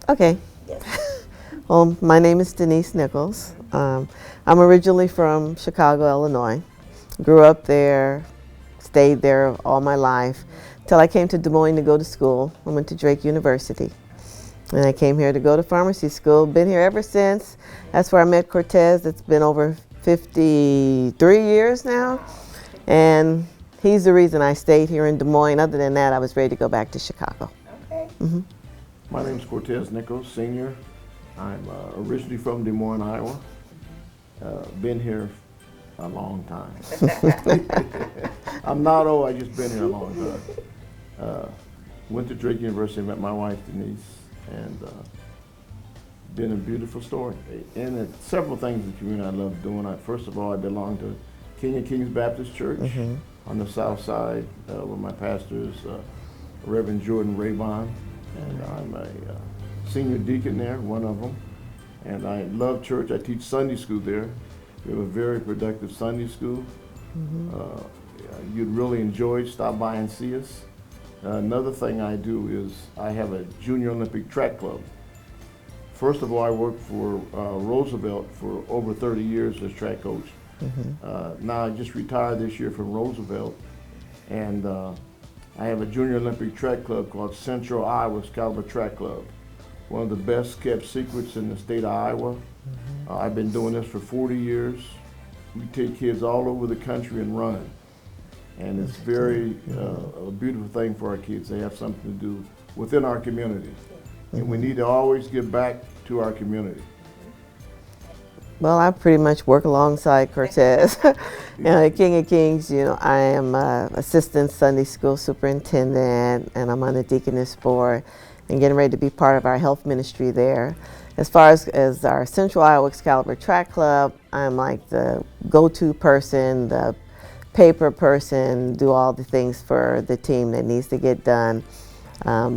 Okay. Yes. Well, my name is Denise Nichols. I'm originally from Chicago, Illinois. Grew up there, stayed there all my life, till I came to Des Moines to go to school. I went to Drake University. And I came here to go to pharmacy school. Been here ever since. That's where I met Cortez. It's been over 53 years now. And he's the reason I stayed here in Des Moines. Other than that, I was ready to go back to Chicago. Okay. My name is Cortez Nichols, Senior. I'm originally from Des Moines, Iowa. Been here a long time. I'm not old, I just been here a long time. Went to Drake University, met my wife Denise, and been a beautiful story. And several things in the community I love doing. First of all, I belong to King of Kings Baptist Church on the south side, where my pastor is Reverend Jordan Raybon, and I'm a senior deacon there, one of them. And I love church. I teach Sunday school there. We have a very productive Sunday school. You'd really enjoy it. Stop by and see us. Another thing I do is I have a Junior Olympic track club. First of all, I worked for Roosevelt for over 30 years as track coach. Now I just retired this year from Roosevelt, and I have a Junior Olympic track club called Central Iowa Excalibur Track Club. One of the best kept secrets in the state of Iowa. I've been doing this for 40 years. We take kids all over the country and run. And it's very a beautiful thing for our kids. They have something to do within our community. And we need to always give back to our community. Well, I pretty much work alongside Cortez. At King of Kings, I am assistant Sunday school superintendent, and I'm on the deaconess board and getting ready to be part of our health ministry there. As far as our Central Iowa Excalibur Track Club, I'm like the go-to person, the paper person, do all the things for the team that needs to get done.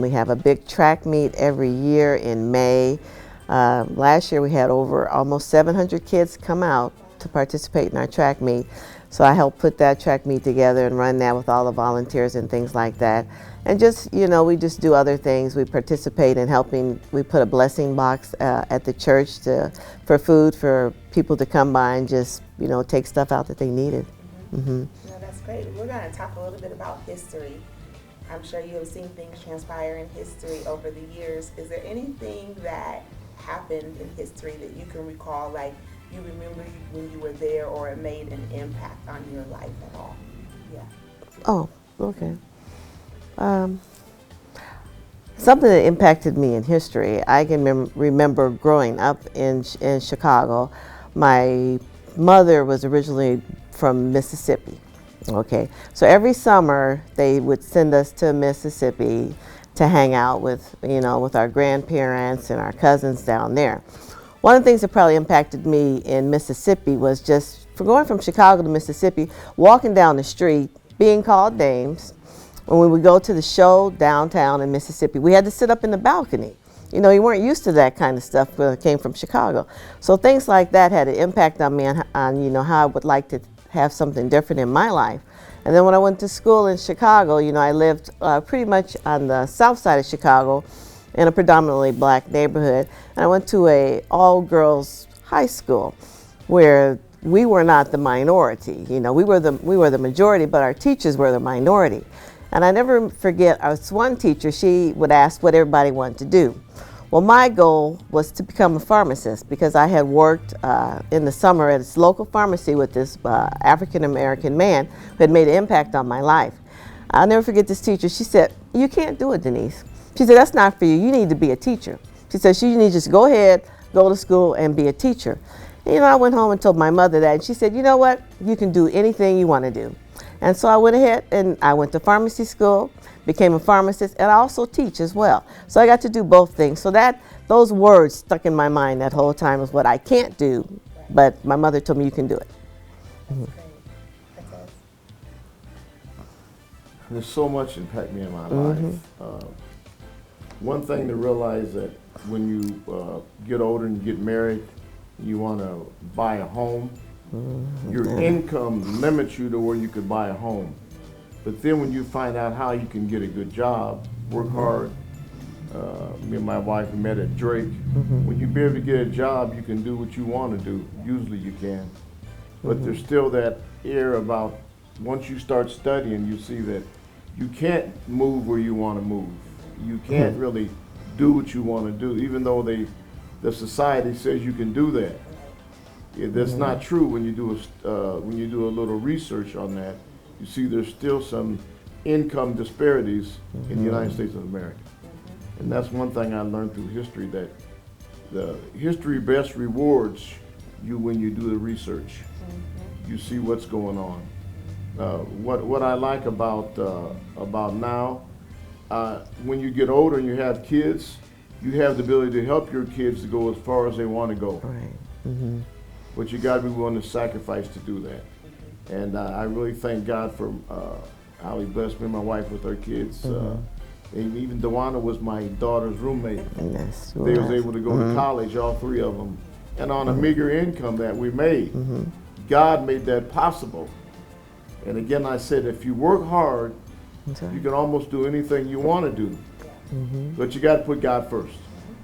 We have a big track meet every year in May. Last year we had over almost 700 kids come out to participate in our track meet. So I helped put that track meet together and run that with all the volunteers and things like that. And just, we just do other things. We participate in helping. We put a blessing box at the church for food for people to come by and just, take stuff out that they needed. No, that's great. We're going to talk a little bit about history. I'm sure you have seen things transpire in history over the years. Is there anything that happened in history that you can recall, like you remember when you were there, or it made an impact on your life at all? Yeah. Oh, okay. Something that impacted me in history, I can remember growing up in Chicago. My mother was originally from Mississippi. Okay, so every summer they would send us to Mississippi to hang out with, with our grandparents and our cousins down there. One of the things that probably impacted me in Mississippi was just for going from Chicago to Mississippi, walking down the street, being called names. When we would go to the show downtown in Mississippi, we had to sit up in the balcony. You weren't used to that kind of stuff when it came from Chicago. So things like that had an impact on me on how I would like to have something different in my life. And then when I went to school in Chicago, I lived pretty much on the south side of Chicago in a predominantly black neighborhood. And I went to a all-girls high school where we were not the minority. We were the majority, but our teachers were the minority. And I never forget, our one teacher, she would ask what everybody wanted to do. Well, my goal was to become a pharmacist because I had worked in the summer at this local pharmacy with this African-American man who had made an impact on my life. I'll never forget this teacher. She said, "You can't do it, Denise." She said, "That's not for you. You need to be a teacher." She said, "You need to just go ahead, go to school, and be a teacher." And, I went home and told my mother that, and she said, "You know what? You can do anything you want to do." And so I went ahead and I went to pharmacy school, became a pharmacist, and I also teach as well. So I got to do both things. So those words stuck in my mind that whole time is what I can't do, but my mother told me you can do it. That's great. That's awesome. There's so much impact me in my life. One thing to realize that when you get older and you get married, you want to buy a home. Your income limits you to where you could buy a home. But then when you find out how you can get a good job, work hard, Me and my wife met at Drake. When you be able to get a job, you can do what you want to do. Usually you can. But there's still that air about once you start studying, you see that you can't move where you want to move. You can't really do what you want to do, even though the society says you can do that. That's not true when you do a little research on that. You see there's still some income disparities in the United States of America. And that's one thing I learned through history, that the history best rewards you when you do the research. You see what's going on. What I like about now, when you get older and you have kids, you have the ability to help your kids to go as far as they want to go. Right. But you got to be willing to sacrifice to do that. And I really thank God for how He blessed me and my wife with our kids. And even Dewana was my daughter's roommate. Yes, They was able to go to college, all three of them. And on a meager income that we made, God made that possible. And again, I said, if you work hard, you can almost do anything you want to do. But you got to put God first.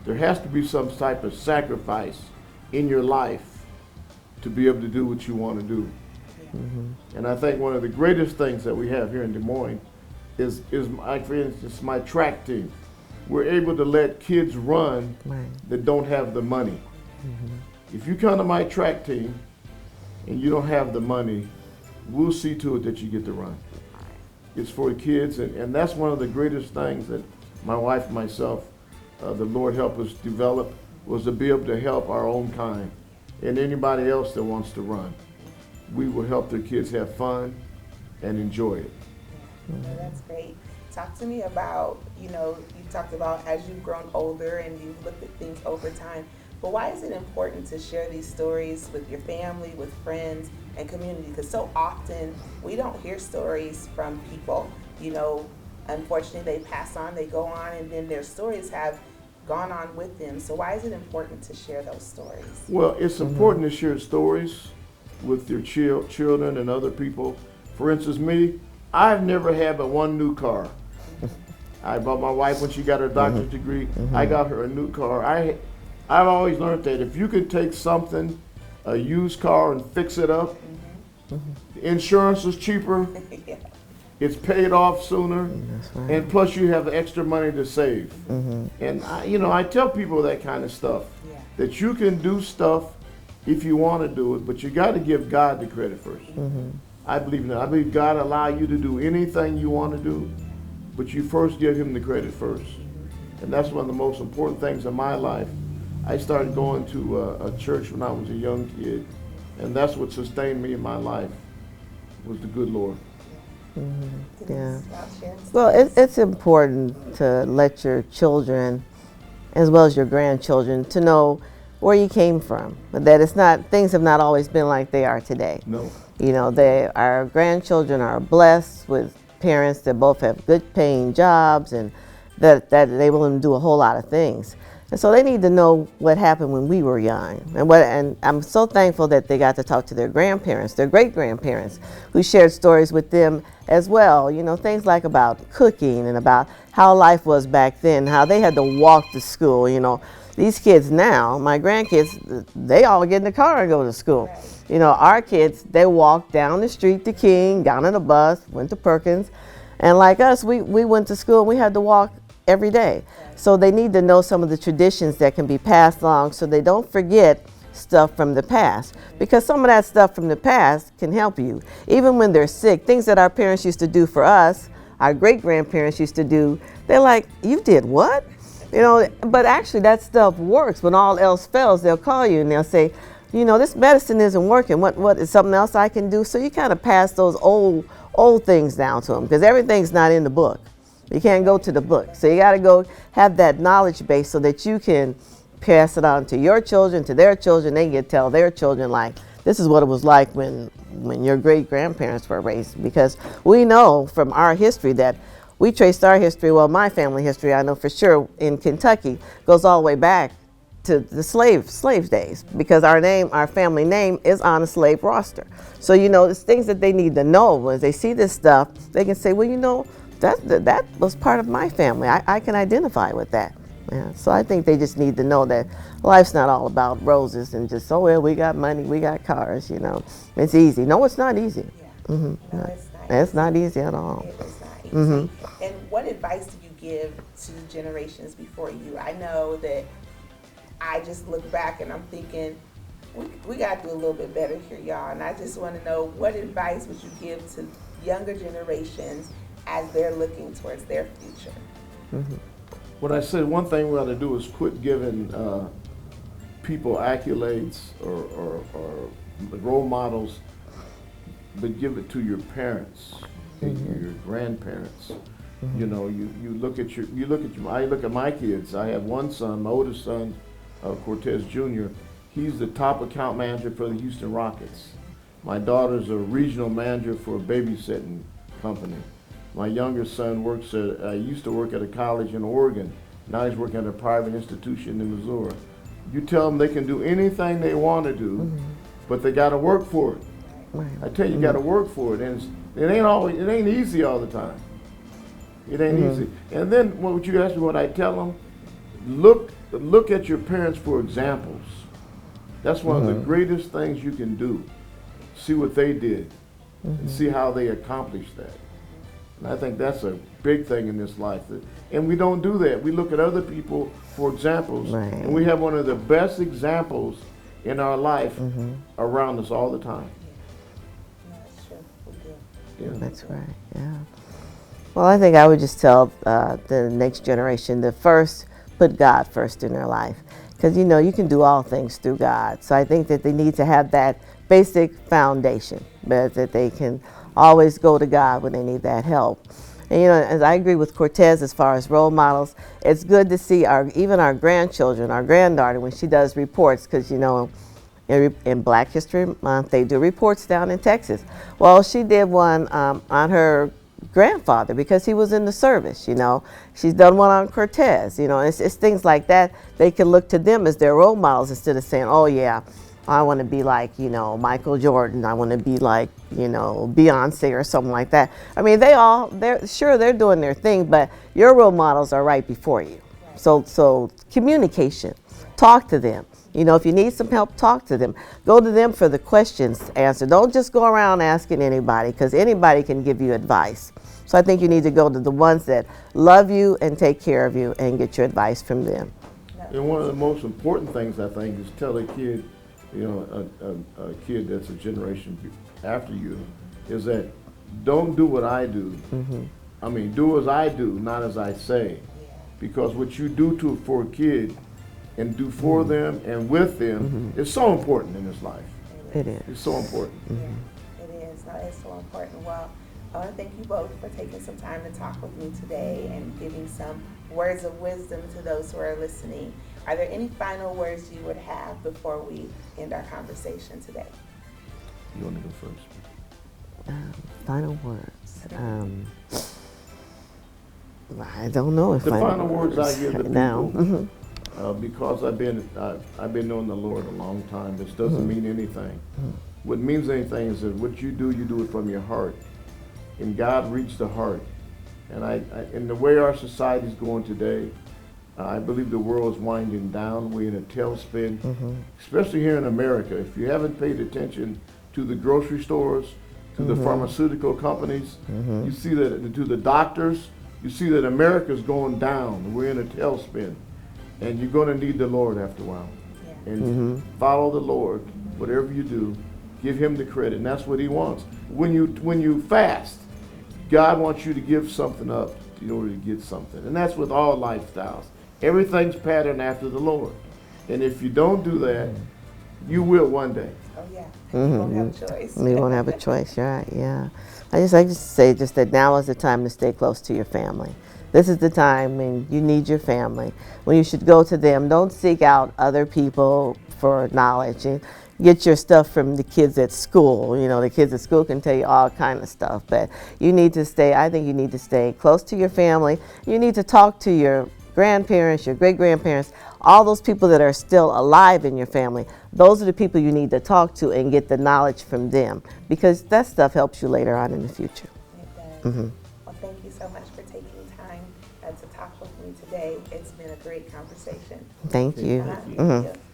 There has to be some type of sacrifice in your life to be able to do what you want to do. And I think one of the greatest things that we have here in Des Moines is for instance, my track team. We're able to let kids run that don't have the money. If you come to my track team and you don't have the money, we'll see to it that you get to run. It's for the kids, and that's one of the greatest things that my wife and myself, the Lord helped us develop, was to be able to help our own kind and anybody else that wants to run. We will help their kids have fun and enjoy it. That's great. Talk to me about, you talked about as you've grown older and you've looked at things over time, but why is it important to share these stories with your family, with friends, and community? Because so often we don't hear stories from people, unfortunately they pass on, they go on, and then their stories have gone on with them. So why is it important to share those stories? Well, it's important to share stories with your children and other people. For instance, me, I've never had but one new car. I bought my wife when she got her doctorate degree. I got her a new car. I've always learned that if you can take something, a used car, and fix it up, the insurance is cheaper, it's paid off sooner, and plus you have the extra money to save. And I tell people that kind of stuff, that you can do stuff if you want to do it, but you got to give God the credit first. I believe in that. I believe God allow you to do anything you want to do, but you first give Him the credit first. And that's one of the most important things in my life. I started going to a church when I was a young kid, and that's what sustained me in my life, was the good Lord. Yeah. Well, it's important to let your children, as well as your grandchildren, to know where you came from, but that things have not always been like they are today. No. Our grandchildren are blessed with parents that both have good paying jobs and that enable them to do a whole lot of things. And so they need to know what happened when we were young. And I'm so thankful that they got to talk to their grandparents, their great-grandparents, who shared stories with them as well. Things like about cooking and about how life was back then, how they had to walk to school. These kids now, my grandkids, they all get in the car and go to school. Our kids, they walk down the street to King, got on a bus, went to Perkins. And like us, we went to school and we had to walk every day. So they need to know some of the traditions that can be passed along so they don't forget stuff from the past. Because some of that stuff from the past can help you. Even when they're sick, things that our parents used to do for us, our great-grandparents used to do, they're like, you did what? But actually that stuff works. When all else fails, they'll call you and they'll say, this medicine isn't working. What is something else I can do? So you kind of pass those old things down to them, because everything's not in the book. You can't go to the book. So you got to go have that knowledge base so that you can pass it on to your children, to their children. They can tell their children, like, this is what it was like when your great-grandparents were raised. Because we know from our history that we traced our history, well, my family history, I know for sure, in Kentucky, goes all the way back to the slave days, because our family name is on a slave roster. So, it's things that they need to know. When they see this stuff, they can say, well, that was part of my family. I can identify with that. Yeah. So I think they just need to know that life's not all about roses and just, oh well, we got money, we got cars, you know. It's easy. No, it's not easy. Yeah. Mm-hmm. No, it's not. It's not easy at all. It is not easy. Mm-hmm. And what advice do you give to generations before you? I know that I just look back and I'm thinking, we got to do a little bit better here, y'all. And I just want to know, what advice would you give to younger generations as they're looking towards their future? Mm-hmm. What I said, one thing we ought to do is quit giving people accolades or role models, but give it to your parents, and your grandparents. You know, you look at I look at my kids. I have one son, my oldest son, Cortez Jr. He's the top account manager for the Houston Rockets. My daughter's a regional manager for a babysitting company. My youngest son used to work at a college in Oregon. Now he's working at a private institution in Missouri. You tell them they can do anything they want to do, but they got to work for it. Right. I tell you, you got to work for it, and it ain't easy all the time. It ain't easy. And then what you ask me, what I tell them, look at your parents for examples. That's one of the greatest things you can do. See what they did, and see how they accomplished that. And I think that's a big thing in this life. And we don't do that. We look at other people for examples, and we have one of the best examples in our life around us all the time. No, that's true. We do. Yeah. That's right, yeah. Well, I think I would just tell the next generation to first put God first in their life. Because, you know, you can do all things through God. So I think that they need to have that basic foundation, but that they can always go to God when they need that help. And, you know, as I agree with Cortez as far as role models, it's good to see even our grandchildren, our granddaughter, when she does reports, because, you know, in Black History Month, they do reports down in Texas. Well, she did one on her grandfather because he was in the service, you know. She's done one on Cortez, you know. It's things like that. They can look to them as their role models instead of saying, oh, yeah, I want to be like, you know, Michael Jordan. I want to be like, you know, Beyonce or something like that. I mean, they're doing their thing, but your role models are right before you. So communication, talk to them. You know, if you need some help, talk to them. Go to them for the questions answered. Don't just go around asking anybody, because anybody can give you advice. So I think you need to go to the ones that love you and take care of you and get your advice from them. And one of the most important things, I think, is tell a kid, you know, a kid that's a generation after you, is that don't do what I do. I mean, do as I do, not as I say. Because what you do for a kid and do for them and with them is so important in this life. It is. It's so important. Yeah, it is. No, it's so important. Well, I want to thank you both for taking some time to talk with me today and giving some words of wisdom to those who are listening. Are there any final words you would have before we end our conversation today? You want to go first? Final words. I don't know if The final words I give the people, now. because I've been knowing the Lord a long time. This doesn't mean anything. What means anything is that what you do it from your heart, and God reached the heart. And in the way our society is going today, I believe the world is winding down. We're in a tailspin, especially here in America. If you haven't paid attention to the grocery stores, to the pharmaceutical companies, you see that, to the doctors, you see that America's going down. We're in a tailspin. And you're going to need the Lord after a while. Yeah. And follow the Lord, whatever you do, give him the credit. And that's what he wants. When you fast, God wants you to give something up in order to get something. And that's with all lifestyles. Everything's patterned after the Lord. And if you don't do that, you will one day. Oh, yeah. You won't have a choice. We won't have a choice, right? Yeah. I just say that now is the time to stay close to your family. This is the time when you need your family, when you should go to them. Don't seek out other people for knowledge, and get your stuff from the kids at school. You know, the kids at school can tell you all kind of stuff, but you need to stay, I think you need to stay close to your family. You need to talk to your grandparents, your great-grandparents, all those people that are still alive in your family. Those are the people you need to talk to and get the knowledge from them, because that stuff helps you later on in the future. It does. Well, thank you so much for taking time to talk with me today. It's been a great conversation. Thank you. Thank you. Mhm. Thank you.